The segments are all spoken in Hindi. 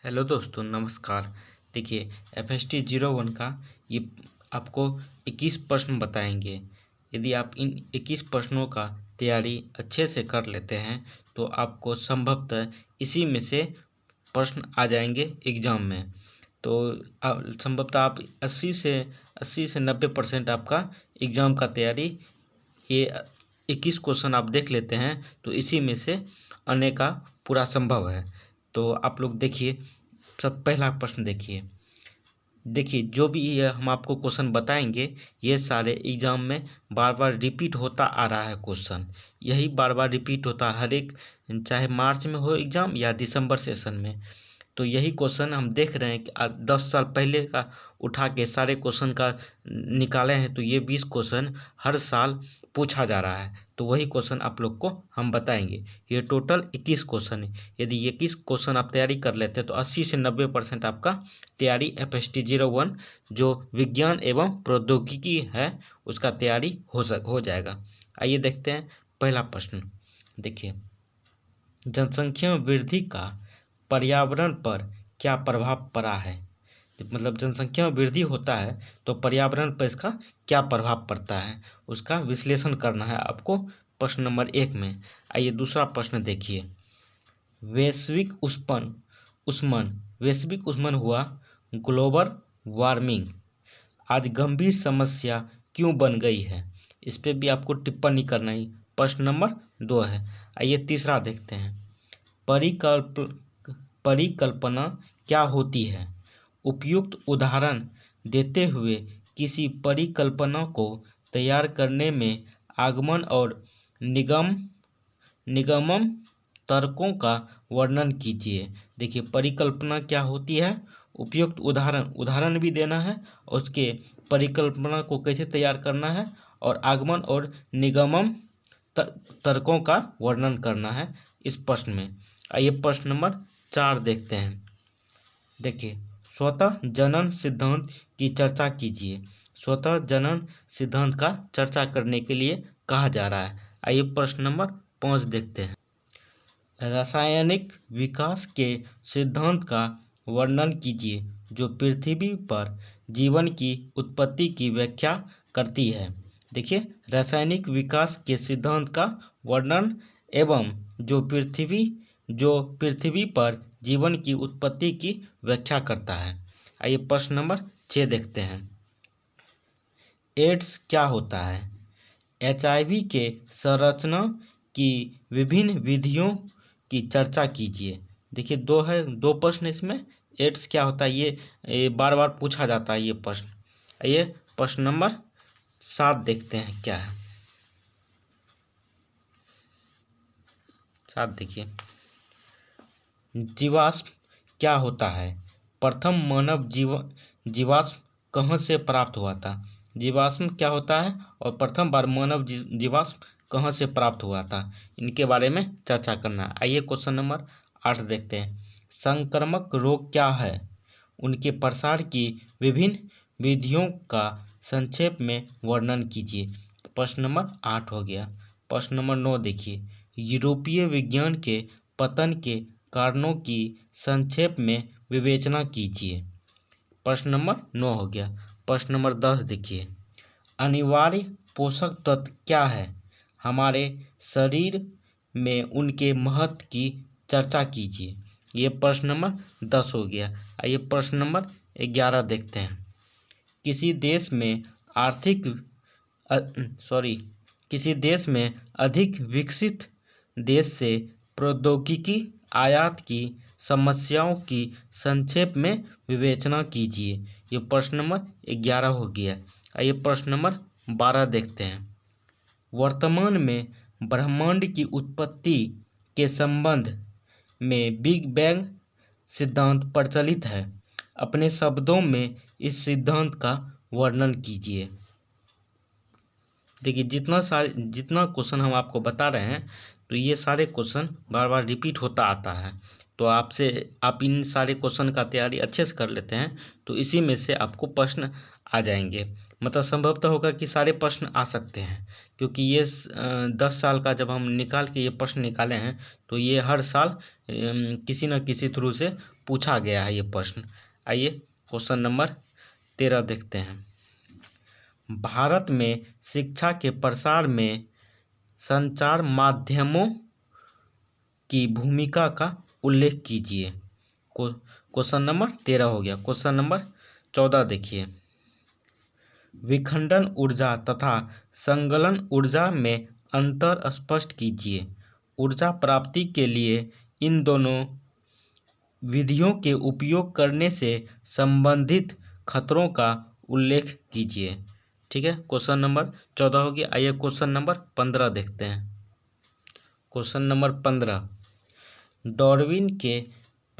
हेलो दोस्तों, नमस्कार। देखिए, FST 01 का ये आपको 21 प्रश्न बताएंगे। यदि आप इन 21 प्रश्नों का तैयारी अच्छे से कर लेते हैं तो आपको संभवतः इसी में से प्रश्न आ जाएंगे एग्ज़ाम में। तो संभवतः आप 80 से 90% आपका एग्ज़ाम का तैयारी ये 21 क्वेश्चन आप देख लेते हैं तो इसी में से आने का पूरा संभव है। तो आप लोग देखिए, सब पहला प्रश्न देखिए जो भी ये हम आपको क्वेश्चन बताएंगे ये सारे एग्जाम में बार बार रिपीट होता आ रहा है। क्वेश्चन यही बार बार रिपीट होता है हर एक, चाहे मार्च में हो एग्ज़ाम या दिसंबर सेशन में। तो यही क्वेश्चन हम देख रहे हैं कि 10 साल पहले का उठा के सारे क्वेश्चन का निकाले हैं तो ये 20 क्वेश्चन हर साल पूछा जा रहा है। तो वही क्वेश्चन आप लोग को हम बताएंगे। ये टोटल 21 क्वेश्चन है। यदि 21 क्वेश्चन आप तैयारी कर लेते हैं तो 80 से 90% आपका तैयारी FST 01 जो विज्ञान एवं प्रौद्योगिकी है उसका तैयारी हो जाएगा। आइए देखते हैं पहला प्रश्न। देखिए, जनसंख्या वृद्धि का पर्यावरण पर क्या प्रभाव पड़ा है। मतलब जनसंख्या में वृद्धि होता है तो पर्यावरण पर इसका क्या प्रभाव पड़ता है उसका विश्लेषण करना है आपको प्रश्न नंबर 1 में। आइए दूसरा प्रश्न देखिए, वैश्विक उष्मन हुआ ग्लोबल वार्मिंग आज गंभीर समस्या क्यों बन गई है। इस पे भी आपको टिप्पणी करना है। प्रश्न नंबर 2 है। आइए तीसरा देखते हैं, परिकल्पना क्या होती है। उपयुक्त उदाहरण देते हुए किसी परिकल्पना को तैयार करने में आगमन और निगमन तर्कों का वर्णन कीजिए। देखिए, परिकल्पना क्या होती है, उपयुक्त उदाहरण भी देना है, उसके परिकल्पना को कैसे तैयार करना है और आगमन और निगमन तर्कों का वर्णन करना है इस प्रश्न में। आइए प्रश्न नंबर 4 देखते हैं। देखिए, स्वतः जनन सिद्धांत की चर्चा कीजिए। स्वतः जनन सिद्धांत का चर्चा करने के लिए कहा जा रहा है। आइए प्रश्न नंबर 5 देखते हैं। रासायनिक विकास के सिद्धांत का वर्णन कीजिए जो पृथ्वी पर जीवन की उत्पत्ति की व्याख्या करती है। देखिए, रासायनिक विकास के सिद्धांत का वर्णन एवं जो पृथ्वी पर जीवन की उत्पत्ति की व्याख्या करता है। आइए प्रश्न नंबर 6 देखते हैं। एड्स क्या होता है। HIV के संरचना की विभिन्न विधियों की चर्चा कीजिए। देखिए, दो प्रश्न इसमें। एड्स क्या होता है ये बार बार पूछा जाता है ये प्रश्न। आइए प्रश्न नंबर 7 देखते हैं क्या है। 7 देखिए, जीवाश्म क्या होता है। प्रथम मानव जीवाश्म कहाँ से प्राप्त हुआ था। जीवाश्म क्या होता है और प्रथम बार मानव जीवाश्म कहाँ से प्राप्त हुआ था, इनके बारे में चर्चा करना है। आइए क्वेश्चन नंबर 8 देखते हैं। संक्रामक रोग क्या है, उनके प्रसार की विभिन्न विधियों का संक्षेप में वर्णन कीजिए। प्रश्न नंबर 8 हो गया। प्रश्न नंबर 9 देखिए, यूरोपीय विज्ञान के पतन के कारणों की संक्षेप में विवेचना कीजिए। प्रश्न नंबर 9 हो गया। प्रश्न नंबर 10 देखिए, अनिवार्य पोषक तत्व क्या है, हमारे शरीर में उनके महत्व की चर्चा कीजिए। ये प्रश्न नंबर 10 हो गया। आइए प्रश्न नंबर 11 देखते हैं। किसी देश में अधिक विकसित देश से प्रौद्योगिकी आयात की समस्याओं की संक्षेप में विवेचना कीजिए। ये प्रश्न नंबर 11 हो गया। आइए प्रश्न नंबर 12 देखते हैं। वर्तमान में ब्रह्मांड की उत्पत्ति के संबंध में बिग बैंग सिद्धांत प्रचलित है। अपने शब्दों में इस सिद्धांत का वर्णन कीजिए। देखिए, जितना क्वेश्चन हम आपको बता रहे हैं तो ये सारे क्वेश्चन बार बार रिपीट होता आता है। तो आप इन सारे क्वेश्चन का तैयारी अच्छे से कर लेते हैं तो इसी में से आपको प्रश्न आ जाएंगे। मतलब संभवतः होगा कि सारे प्रश्न आ सकते हैं, क्योंकि ये 10 साल का जब हम निकाल के ये प्रश्न निकाले हैं तो ये हर साल किसी न किसी थ्रू से पूछा गया है ये प्रश्न। आइए क्वेश्चन नंबर 13 देखते हैं। भारत में शिक्षा के प्रसार में संचार माध्यमों की भूमिका का उल्लेख कीजिए। क्वेश्चन नंबर 13 हो गया। क्वेश्चन नंबर 14 देखिए। विखंडन ऊर्जा तथा संकलन ऊर्जा में अंतर स्पष्ट कीजिए। ऊर्जा प्राप्ति के लिए इन दोनों विधियों के उपयोग करने से संबंधित खतरों का उल्लेख कीजिए। ठीक है, क्वेश्चन नंबर 14 हो गया। आइए क्वेश्चन नंबर 15 देखते हैं। क्वेश्चन नंबर 15, डार्विन के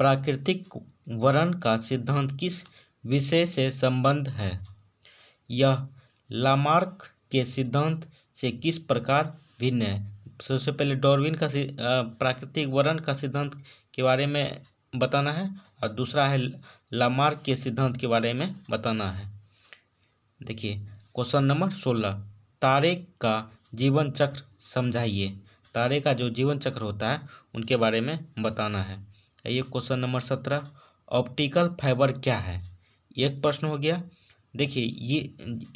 प्राकृतिक वर्ण का सिद्धांत किस विषय से संबंध है? यह लामार्क के सिद्धांत से किस प्रकार भिन्न है? सबसे पहले डार्विन का प्राकृतिक वर्ण का सिद्धांत के बारे में बताना है और दूसरा है लामार्क के सिद्धांत के बारे में बताना है। देखिए क्वेश्चन नंबर 16, तारे का जीवन चक्र समझाइए। तारे का जो जीवन चक्र होता है उनके बारे में बताना है। ये क्वेश्चन नंबर 17, ऑप्टिकल फाइबर क्या है? एक प्रश्न हो गया। देखिए ये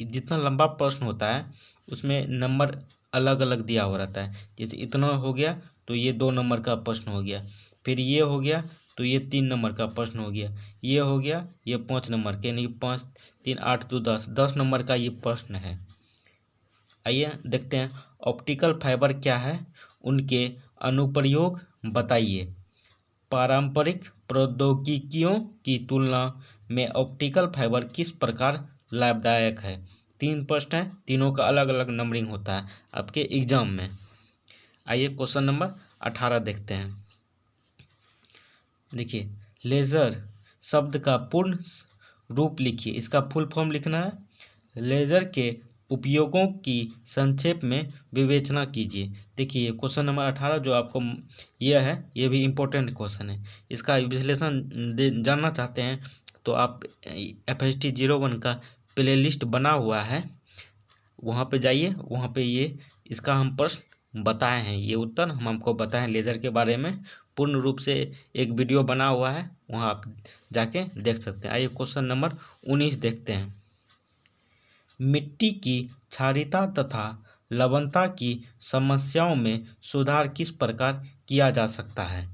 जितना लंबा प्रश्न होता है उसमें नंबर अलग अलग दिया हुआ रहता है। जैसे इतना हो गया तो ये 2 नंबर का प्रश्न हो गया, फिर ये हो गया तो ये 3 नंबर का प्रश्न हो गया, ये हो गया ये 5 नंबर के, यानी 5 3 8 2 10 नंबर का ये प्रश्न है। आइए देखते हैं ऑप्टिकल फाइबर क्या है, उनके अनुप्रयोग बताइए। पारंपरिक प्रौद्योगिकियों की तुलना में ऑप्टिकल फाइबर किस प्रकार लाभदायक है? 3 प्रश्न है, तीनों का अलग अलग नंबरिंग होता है आपके एग्जाम में। आइए क्वेश्चन नंबर 18 देखते हैं। देखिए लेज़र शब्द का पूर्ण रूप लिखिए। इसका फुल फॉर्म लिखना है। लेज़र के उपयोगों की संक्षेप में विवेचना कीजिए। देखिए क्वेश्चन नंबर 18 जो आपको यह है ये भी इम्पोर्टेंट क्वेश्चन है। इसका विश्लेषण जानना चाहते हैं तो आप FST 01 का प्लेलिस्ट बना हुआ है, वहाँ पे जाइए, वहाँ पे ये इसका हम प्रश्न बताए हैं, ये उत्तर हम आपको बताएं लेज़र के बारे में पूर्ण रूप से एक वीडियो बना हुआ है, वहाँ आप जाके देख सकते हैं। आइए क्वेश्चन नंबर 19 देखते हैं। मिट्टी की क्षारीयता तथा लवणता की समस्याओं में सुधार किस प्रकार किया जा सकता है?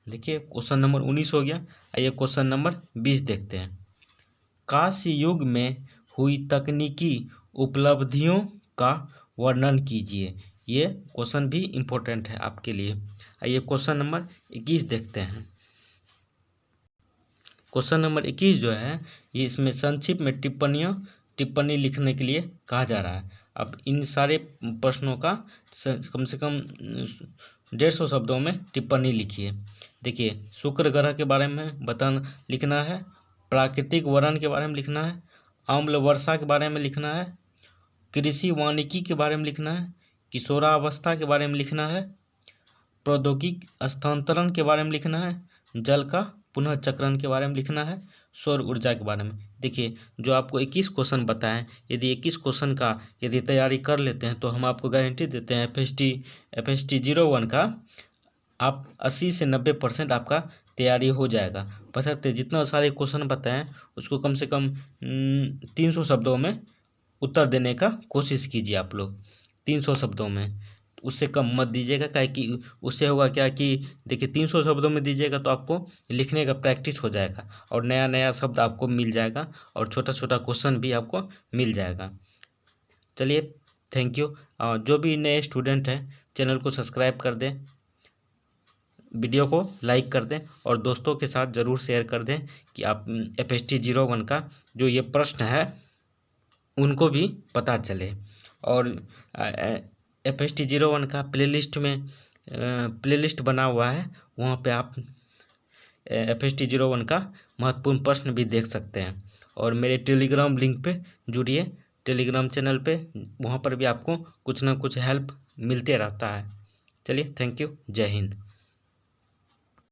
देखिए क्वेश्चन नंबर 19 हो गया। आइए क्वेश्चन नंबर 20 देखते हैं। कांस्य युग में हुई तकनीकी उपलब्धियों का वर्णन कीजिए। ये क्वेश्चन भी इम्पोर्टेंट है आपके लिए। आइए क्वेश्चन नंबर 21 देखते हैं। क्वेश्चन नंबर 21 जो है ये इसमें संक्षिप्त में टिप्पणी लिखने के लिए कहा जा रहा है। अब इन सारे प्रश्नों का कम से कम 150 शब्दों में टिप्पणी लिखिए। देखिए शुक्र ग्रह के बारे में लिखना है, प्राकृतिक वर्ण के बारे में लिखना है, अम्ल वर्षा के बारे में लिखना है, कृषि वानिकी के बारे में लिखना है, किशोरावस्था के बारे में लिखना है, प्रौद्योगिक स्थानांतरण के बारे में लिखना है, जल का पुनः चक्रण के बारे में लिखना है, सौर ऊर्जा के बारे में। देखिए जो आपको 21 क्वेश्चन बताएं, यदि 21 क्वेश्चन का यदि तैयारी कर लेते हैं तो हम आपको गारंटी देते हैं FST 01 का आप 80 से 90% आपका तैयारी हो जाएगा। बशर्ते जितना सारे क्वेश्चन बताएं उसको कम से कम 300 शब्दों में उत्तर देने का कोशिश कीजिए आप लोग। 300 शब्दों में, उससे कम मत दीजिएगा, काहे कि उससे होगा क्या कि देखिए 300 शब्दों में दीजिएगा तो आपको लिखने का प्रैक्टिस हो जाएगा और नया नया शब्द आपको मिल जाएगा और छोटा छोटा क्वेश्चन भी आपको मिल जाएगा। चलिए थैंक यू। जो भी नए स्टूडेंट हैं चैनल को सब्सक्राइब कर दें, वीडियो को लाइक कर दें और दोस्तों के साथ ज़रूर शेयर कर दें कि आप FST 01 का जो ये प्रश्न है उनको भी पता चले। और FST 01 का प्लेलिस्ट बना हुआ है, वहाँ पे आप FST 01 का महत्वपूर्ण प्रश्न भी देख सकते हैं। और मेरे टेलीग्राम लिंक पे जुड़िए, टेलीग्राम चैनल पे, वहाँ पर भी आपको कुछ ना कुछ हेल्प मिलते रहता है। चलिए थैंक यू, जय हिंद।